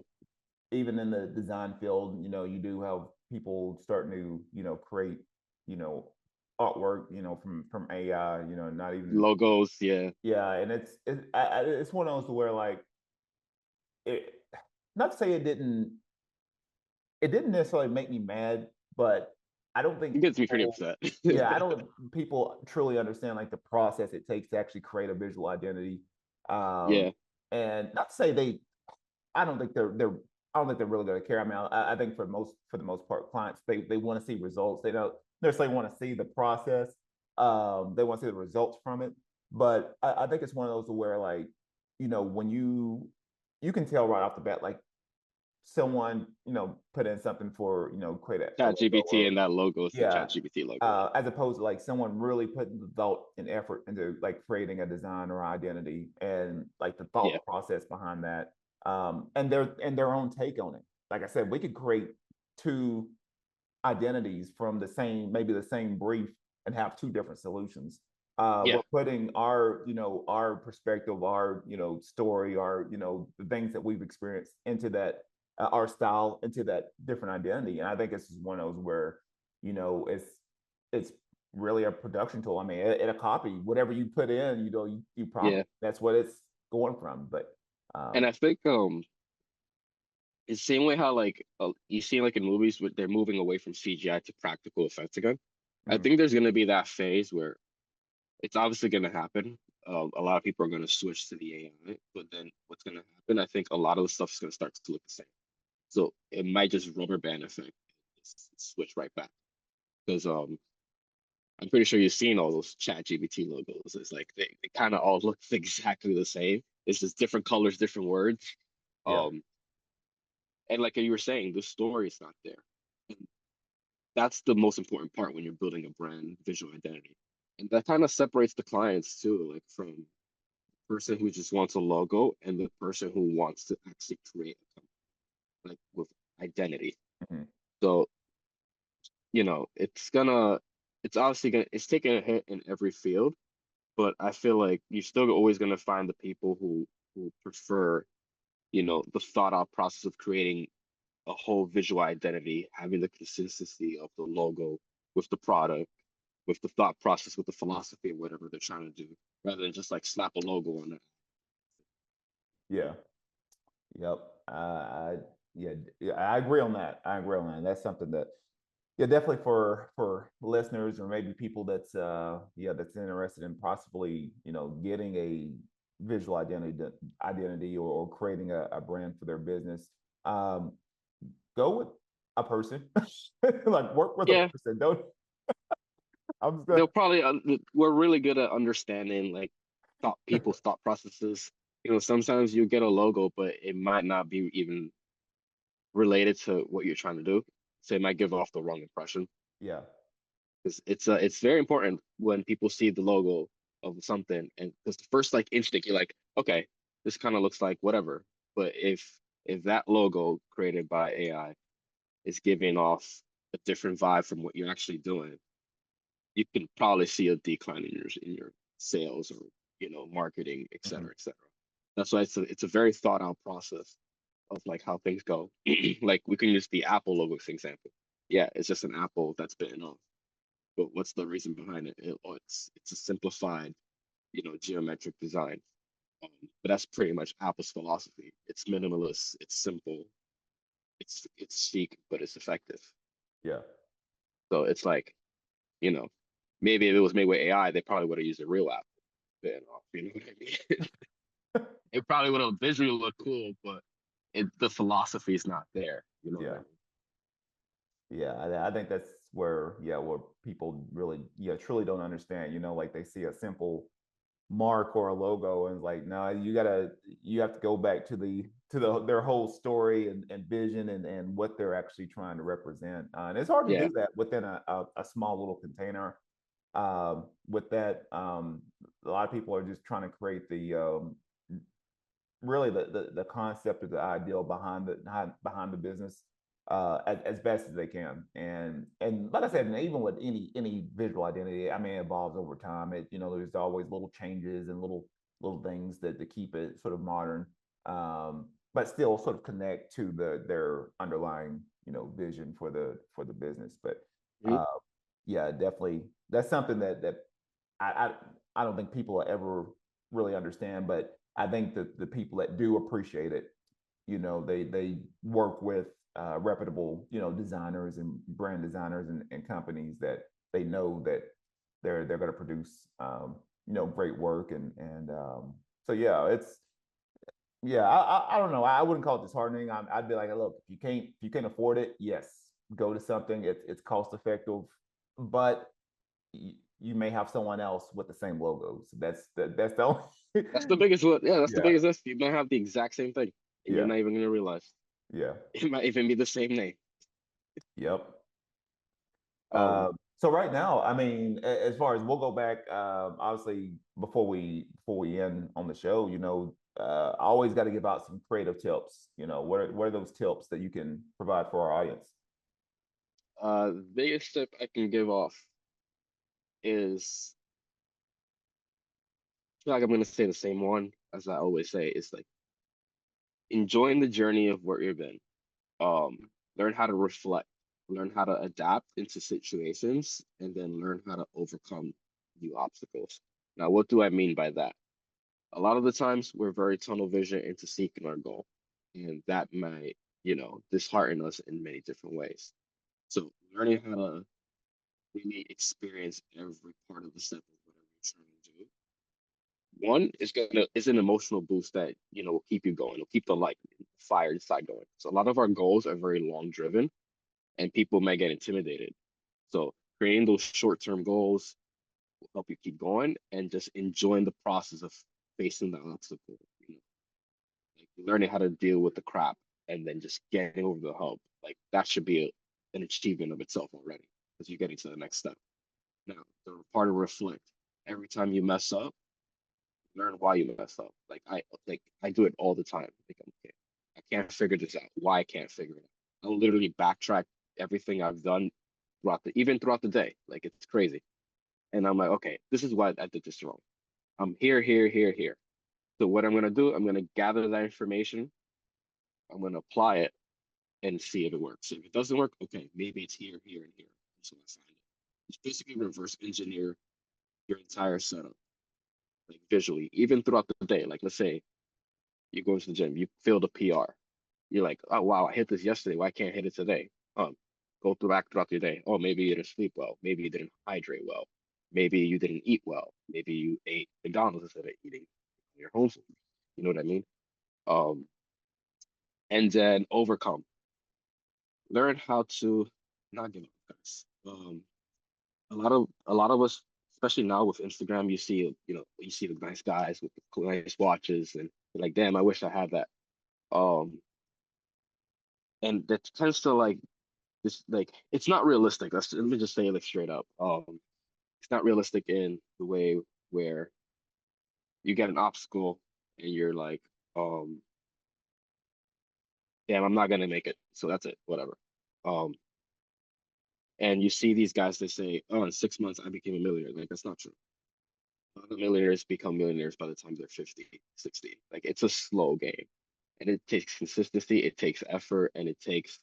even in the design field, you do have people starting to, create, you know, artwork, from AI, not even logos. Yeah, yeah, and it's one of those where like it, not to say it didn't necessarily make me mad, but I don't think it gets me pretty people, upset. yeah, I don't people truly understand like the process it takes to actually create a visual identity. Yeah, And not to say I don't think I don't think they're really going to care. I mean, I think for the most part, clients they want to see results. They don't necessarily want to see the process. They want to see the results from it. But I think it's one of those where like, when you can tell right off the bat, like someone, put in something for, create a Chat logo GPT or and that logo is the yeah, Chat GPT logo. Yeah, as opposed to like someone really putting the thought and effort into like creating a design or identity and like the yeah, thought process behind that, and their own take on it. Like I said, we could create two identities from maybe the same brief and have two different solutions. yeah, We're putting our perspective, our, story, our, the things that we've experienced into that, our style into that different identity. And I think this is one of those where, it's really a production tool. I mean, in a copy, whatever you put in, you prompt, yeah. that's what it's going from. But And um, I think it's the same way how like you see like in movies where they're moving away from CGI to practical effects again. I mm, think there's gonna be that phase where it's obviously gonna happen. A lot of people are gonna switch to the AI, but then what's gonna happen? I think a lot of the stuff is gonna start to look the same. So it might just rubber band effect, switch right back. Because I'm pretty sure you've seen all those Chat GPT logos. It's like they kind of all look exactly the same. It's just different colors, different words. yeah, Um, and like you were saying, the story is not there. And that's the most important part when you're building a brand visual identity. And that kind of separates the clients too, like from the person who just wants a logo and the person who wants to actually create a company, like with identity. mhm, So, it's obviously it's taking a hit in every field, but I feel like you're still always gonna find the people who prefer, the thought out process of creating a whole visual identity, having the consistency of the logo with the product, with the thought process, with the philosophy of whatever they're trying to do, rather than just like slap a logo on it. yeah. Yep. Yeah, yeah, I agree on that. I agree on that. That's something that, yeah, definitely for listeners or maybe people that's interested in possibly, getting a visual identity or creating a brand for their business. Um, Go with a person, like work with a Yeah, person. Don't. I'm just gonna. they'll probably we're really good at understanding like people's thought processes. Sometimes you get a logo, but it might not be even related to what you're trying to do. So it might give off the wrong impression. Yeah. It's very important when people see the logo of something, and because the first like instinct you're like, okay, this kind of looks like whatever. But if that logo created by AI is giving off a different vibe from what you're actually doing, you can probably see a decline in your sales or marketing, et Hmm. cetera, et cetera. That's why it's a very thought out process of like how things go. Like we can use the Apple logo as an example. Yeah, it's just an apple that's bitten off. But what's the reason behind it? It's a simplified, geometric design. But that's pretty much Apple's philosophy. It's minimalist, it's simple, it's chic, but it's effective. Yeah. So it's like, you know, maybe if it was made with AI, they probably would have used a real apple bitten off. You know what I mean? It probably would have visually looked cool, but the philosophy is not there. You know what I Yeah. Yeah, I think that's where, yeah, where people really, yeah, truly don't understand. Like they see a simple mark or a logo, and it's like, no, you have to go back to their whole story and vision and what they're actually trying to represent. And it's hard to mean? do that within a small little container. With that, a lot of people are just trying to create really the concept or the ideal behind the business as best as they can. And like I said, and even with any visual identity, I mean, it evolves over time. There's always little changes and little things that keep it sort of modern, but still sort of connect to their underlying vision for the business. But Yeah. uh, yeah, definitely that's something that I I don't think people will ever really understand, but I think that the people that do appreciate it, they work with reputable, designers and brand designers and companies that they know that they're going to produce, great work and so yeah, I don't know. I wouldn't call it disheartening. I'd be like, look, if you can't afford it, yes, go to something. It's cost effective, but you may have someone else with the same logos. That's the only. That's the biggest one. Yeah, that's the Yeah, biggest list. You might have the exact same thing, and you're yeah, not even gonna realize. yeah, It might even be the same name. yep. Um, So right now, I mean, as far as we'll go back, obviously before we end on the show, I always got to give out some creative tips. What are those tips that you can provide for our audience? biggest tip I can give off is, I feel like I'm gonna say the same one as I always say. It's like enjoying the journey of where you've been. Um, learn how to reflect, learn how to adapt into situations, and then learn how to overcome new obstacles. Now, what do I mean by that? A lot of the times we're very tunnel vision into seeking our goal, and that might, dishearten us in many different ways. So learning how to really experience every part of the step of whatever you're trying to do. One is an emotional boost that will keep you going, will keep the fire inside going. So a lot of our goals are very long driven, and people may get intimidated. So creating those short term goals will help you keep going and just enjoying the process of facing the obstacle. Like learning how to deal with the crap and then just getting over the hump. Like that should be an achievement of itself already because you're getting to the next step. Now, the part of reflect. Every time you mess up, learn why you mess up. Like I do it all the time. Like I'm okay. I can't figure this out. Why I can't figure it out. I'll literally backtrack everything I've done throughout the day. Like it's crazy. And I'm like, okay, this is why I did this wrong. I'm here, here, here, here. So what I'm gonna do, I'm gonna gather that information. I'm gonna apply it and see if it works. If it doesn't work, okay, maybe it's here, here, and here. So I find it. It's basically reverse engineer your entire setup, like visually, even throughout the day. Like let's say you go to the gym, you failed a PR. You're like, oh wow, I hit this yesterday. Why can't I hit it today? Go back throughout your day. Oh, maybe you didn't sleep well. Maybe you didn't hydrate well. Maybe you didn't eat well. Maybe you ate McDonald's instead of eating your home food. You know what I mean? Um, and then overcome. Learn how to not give up, guys. A lot of us, especially now with Instagram, you see the nice guys with the nice watches, and you're like, damn, I wish I had that. Um, and that tends to like just like it's not realistic. Let me just say it like straight up. It's not realistic in the way where you get an obstacle and you're like, um, damn, I'm not gonna make it. So that's it, whatever. Um, and you see these guys that say, "Oh, in 6 months I became a millionaire." Like that's not true. A lot of millionaires become millionaires by the time they're 50, 60. Like it's a slow game, and it takes consistency, it takes effort, and it takes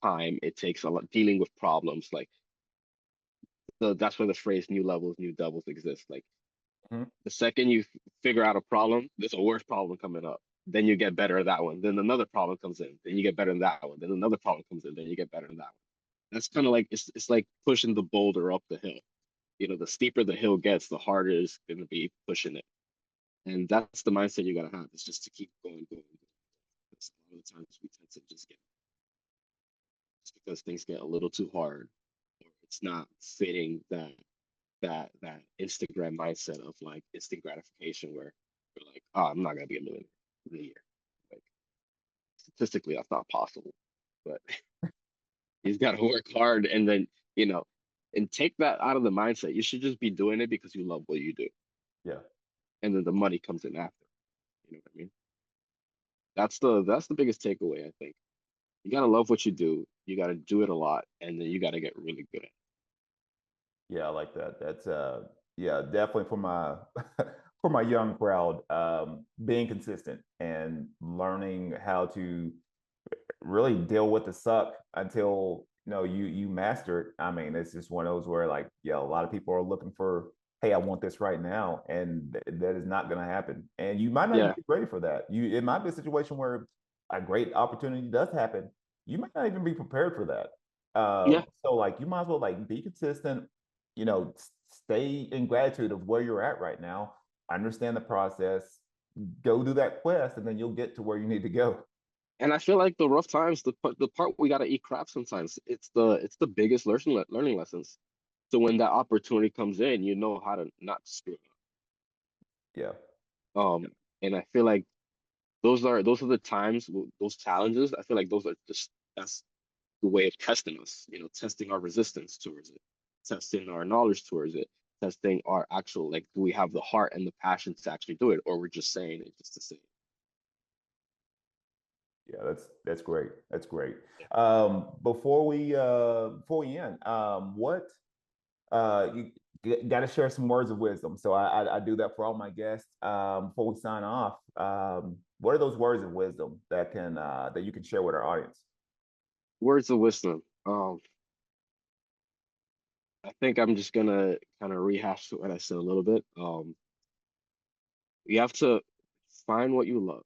time. It takes a lot dealing with problems. Like that's where the phrase "new levels, new devils" exists. Like Mhm. the second you figure out a problem, there's a worse problem coming up. Then you get better at that one. Then another problem comes in. Then you get better in that one. Then another problem comes in. Then you get better in that one. That's kind of like it's like pushing the boulder up the hill. You know, the steeper the hill gets, the harder it's going to be pushing it. And that's the mindset you got to have. It's just to keep going, going, going. Because a lot of the times we tend to just get just because things get a little too hard, or it's not fitting that Instagram mindset of like instant gratification where you're like, oh, I'm not gonna be a millionaire in a year. Like statistically, that's not possible. But he's got to work hard, and then you know, and take that out of the mindset. You should just be doing it because you love what you do, Yeah. and then the money comes in after. You know what I mean? That's the biggest takeaway, I think. You gotta love what you do. You gotta do it a lot, and then you gotta get really good at it. Yeah, I like that. That's yeah, definitely for my for my young crowd, being consistent and learning how to really deal with the suck until you master it. I mean, it's just one of those where like, yeah, a lot of people are looking for, hey, I want this right now, and that is not going to happen. And you might not even Yeah, be ready for that. It might be a situation where a great opportunity does happen. You might not even be prepared for that. yeah. So like, you might as well like be consistent. Stay in gratitude of where you're at right now. Understand the process. Go do that quest, and then you'll get to where you need to go. And I feel like the rough times, the part we gotta eat crap sometimes. It's the biggest learning lessons. So when that opportunity comes in, you know how to not screw it Yeah. up. And I feel like those are the times, those challenges. I feel like those are just that's the way of testing us. You know, testing our resistance towards it, testing our knowledge towards it, testing our actual like, do we have the heart and the passion to actually do it, or we're just saying it just to say it. Yeah, that's great. That's great. Yeah. Before we end, what you got to share some words of wisdom. So I do that for all my guests. Before we sign off, what are those words of wisdom that you can share with our audience? Words of wisdom. I think I'm just gonna kind of rehash what I said a little bit. You have to find what you love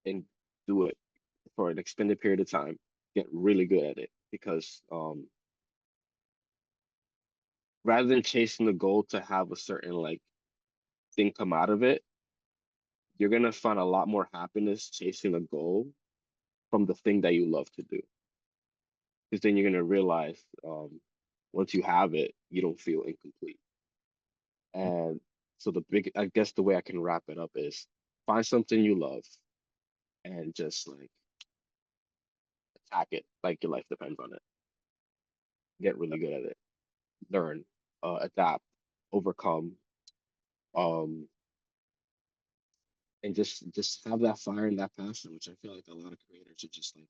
and do it for an extended period of time. Get really good at it because rather than chasing the goal to have a certain like thing come out of it, you're gonna find a lot more happiness chasing a goal from the thing that you love to do. Because then you're gonna realize once you have it, you don't feel incomplete. And so I guess the way I can wrap it up is find something you love and just like attack it like your life depends on it. Get really good at it. Learn, adapt, overcome, um, and just have that fire and that passion, which I feel like a lot of creators are just like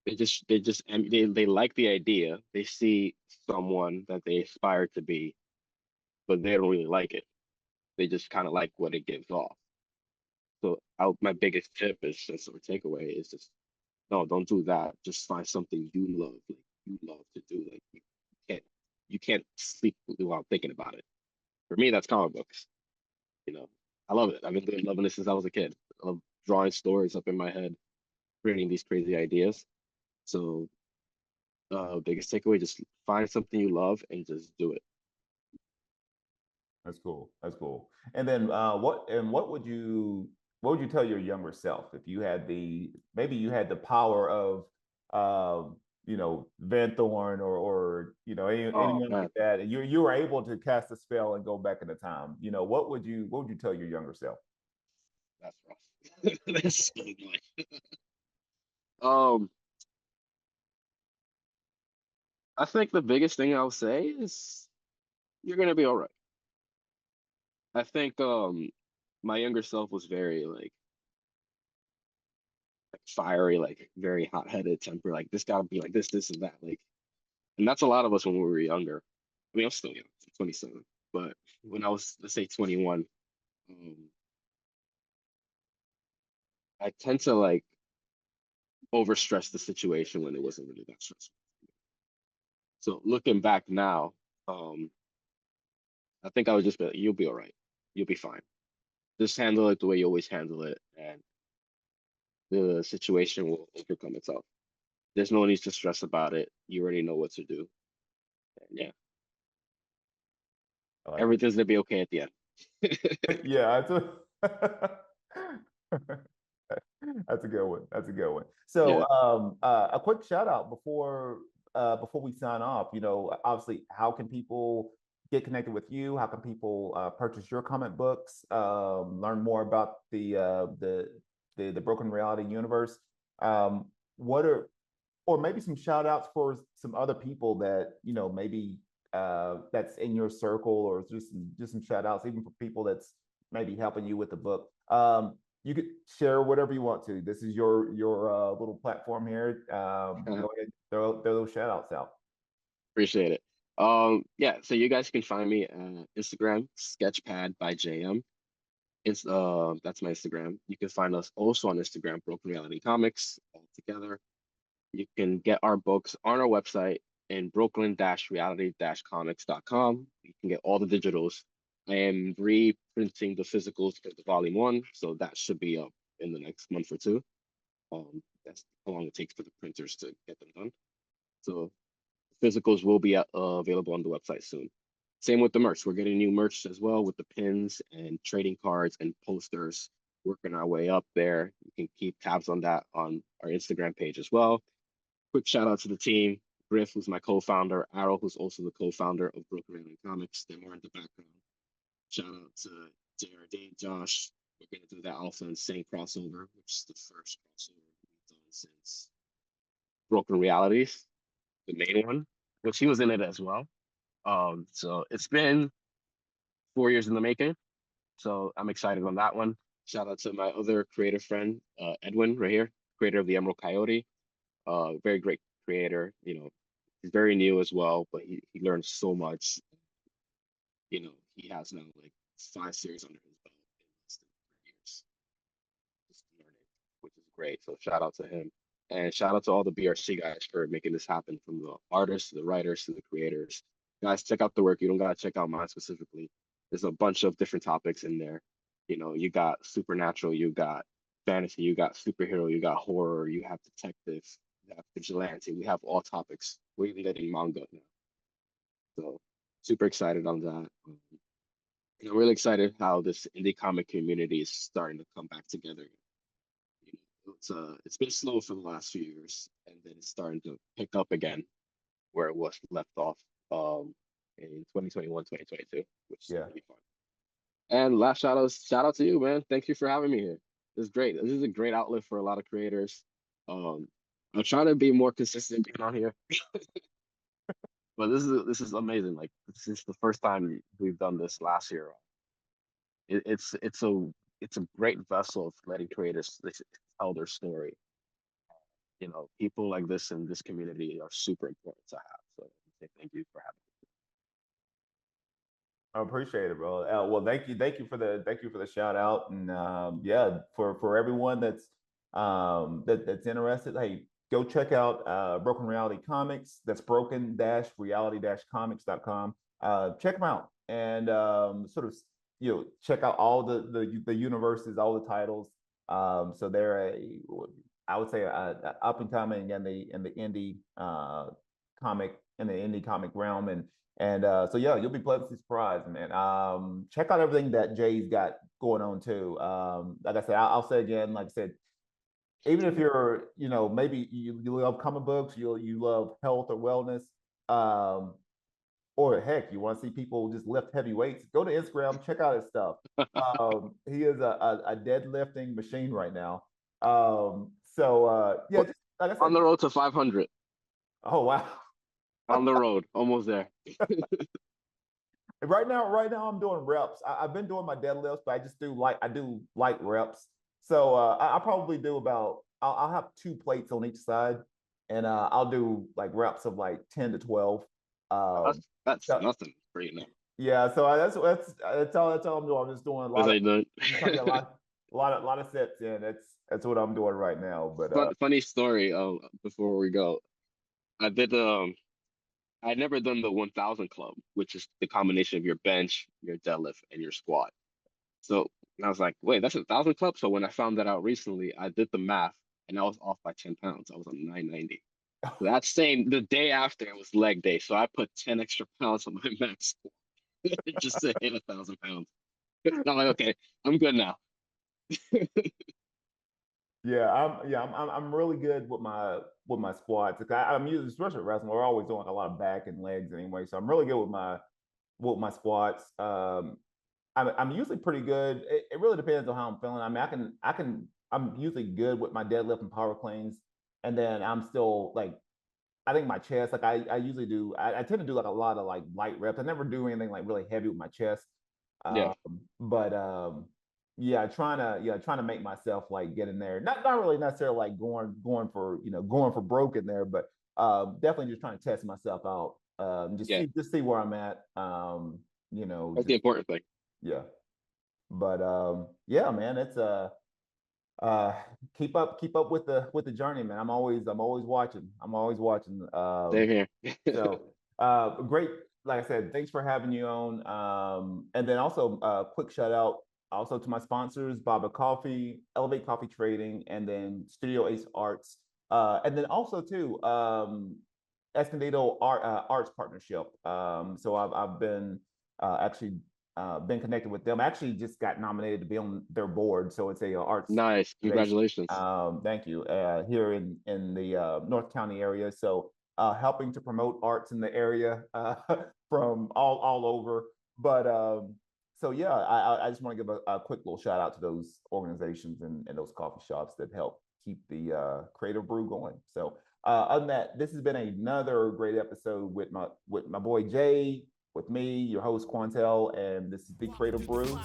they like the idea. They see someone that they aspire to be, but they don't really like it. They just kind of like what it gives off. So my biggest tip is just or takeaway is just no, don't do that. Just find something you love, like you love to do. Like can't you can't sleep without thinking about it. For me, that's comic books. You know, I love it. I've been loving it since I was a kid. I love drawing stories up in my head, creating these crazy ideas. So, biggest takeaway: just find something you love and just do it. That's cool. That's cool. And then what would you tell your younger self if you had maybe you had the power of Van Thorn or Oh anyone man, like that, and you were able to cast a spell and go back into time. What would you tell your younger self? that's rough. That's so annoying. Um, I think the biggest thing I'll say is you're gonna be all right. I think my younger self was very like fiery, like very hot-headed temper. Like this gotta be like this and that. Like, and that's a lot of us when we were younger. I mean, I'm still young, I'm 27, but when I was, let's say, 21, um, I tend to like overstress the situation when it wasn't really that stressful. So looking back now, um, I think I would just be like, you'll be all right. You'll be fine. Just handle it the way you always handle it, and the situation will overcome itself. There's no need to stress about it. You already know what to do. And yeah, I like everything's gonna be okay at the end. it. Yeah, that's a good one. That's a good one. Yeah. So, a quick shout out before we sign off. Obviously, how can people get connected with you? How can people purchase your comic books? Learn more about the Broken Reality universe. What are or maybe some shout outs for some other people that maybe that's in your circle, or just some shout outs even for people that's maybe helping you with the book. You could share whatever you want to. This is your little platform here. Go ahead, throw those shout outs out. Appreciate it. Yeah, so you guys can find me at Instagram, Sketchpad by JM. It's that's my Instagram. You can find us also on Instagram, Broken Reality Comics, all together. You can get our books on our website in brooklyn-reality-comics.com. You can get all the digitals. I am reprinting the physicals for the volume one, so that should be up in the next month or two. That's how long it takes for the printers to get them done. So physicals will be available on the website soon. Same with the merch. We're getting new merch as well with the pins and trading cards and posters. Working our way up there. You can keep tabs on that on our Instagram page as well. Quick shout out to the team. Griff, who's my co-founder, Arrow, who's also the co-founder of Broken Reality Comics. They are in the background. Shout out to JRD, Josh. We're gonna do that Alpha Insane crossover, which is the first crossover we've done since Broken Realities, the main one, which he was in it as well. So it's been 4 years in the making. So I'm excited on that one. Shout out to my other creative friend, Edwin, right here, creator of the Emerald Coyote. Very great creator. He's very new as well, but he learned so much. He has now like 5 series under his belt in less than 3 years, just learning, which is great. So shout out to him. And shout out to all the BRC guys for making this happen, from the artists to the writers to the creators. Guys, check out the work. You don't gotta check out mine specifically. There's a bunch of different topics in there. You got supernatural, you got fantasy, you got superhero, you got horror, you have detective, you have vigilante. We have all topics. We're even getting manga now. So super excited on that. And I'm really excited how this indie comic community is starting to come back together. It's been slow for the last few years, and then it's starting to pick up again where it was left off in 2021, 2022, which is Yeah. really fun. And last shout out to you, man. Thank you for having me here. This is great. This is a great outlet for a lot of creators. Um, I'm trying to be more consistent being on here, but this is amazing. Like, this is the first time we've done this last year. It's a great vessel of letting creators tell their story. People like this in this community are super important to have. So thank you for having I appreciate it, bro. Well, thank you for the shout out, and yeah, for everyone that's interested, hey, go check out Broken Reality Comics. That's broken-reality-comics.com. Check them out, and sort of check out all the universes, all the titles. So they're I would say a up and coming in the indie comic realm, and so yeah, you'll be pleasantly surprised, man. Check out everything that Jay's got going on too. Like I said, I'll say again, like I said, even if you're, maybe you love comic books, you love health or wellness, um, or heck, you want to see people just lift heavy weights, go to Instagram, check out his stuff. He is a deadlifting machine right now. Yeah, it. just like I On said. the road to 500. Oh wow. On the road, almost there. Right now, I'm doing reps. I've been doing my deadlifts, but I do light reps. So I probably do about I'll have 2 plates on each side, and I'll do like reps of like 10 to 12. Um, That's so, nothing for you now. yeah, so that's all I'm doing. I'm just doing a As lot I of done. just trying to get a lot of sets in. That's what I'm doing right now. But Funny story. Before we go, I did I'd never done the 1,000 club, which is the combination of your bench, your deadlift, and your squat. So and I was like, wait, that's 1,000 club. So when I found that out recently, I did the math, and I was off by 10 pounds. I was on 990. So that same the day after it was leg day, so I put 10 extra pounds on my max squat just to hit 1,000 pounds. And I'm like, okay, I'm good now. I'm really good with my squats. I'm usually, especially wrestling, we're always doing a lot of back and legs anyway. So I'm really good with my squats. I'm usually pretty good. It really depends on how I'm feeling. I mean, I'm usually good with my deadlift and power cleans, and then I'm still like I think my chest, like I usually do, I tend to do like a lot of like light reps. I never do anything like really heavy with my chest. Yeah, But trying to make myself like get in there. Not really necessarily like going for broke in there, but definitely just trying to test myself out. yeah, Just see where I'm at. that's the Just important thing. yeah. But yeah, man, it's uh keep up with the journey, man. I'm always watching. I'm always watching. Same here. So great. Like I said, thanks for having you on. And then also quick shout out also to my sponsors, Baba Coffee, Elevate Coffee Trading, and then Studio Ace Arts. And then also too, Escondido Arts Partnership. So I've been actually been connected with them. I actually just got nominated to be on their board. So it's a arts Nice. organization. Congratulations. Thank you. Here in the North County area. So helping to promote arts in the area from all over. But so yeah, I just want to give a quick little shout out to those organizations and those coffee shops that help keep the creative brew going. So other than that, this has been another great episode with my boy Jay, with me, your host Quantel, and this is the Creative Brew.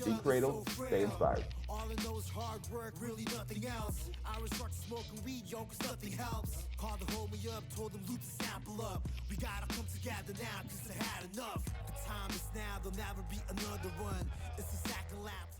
Be creative, stay inspired. All I know is hard work, really nothing else. I resort to smoking weed, yo, cause nothing helps. Called to hold me up, told them loot to sample up. We gotta come together now, cause I had enough. The time is now, there'll never be another one. It's a SOUNDCLOUD.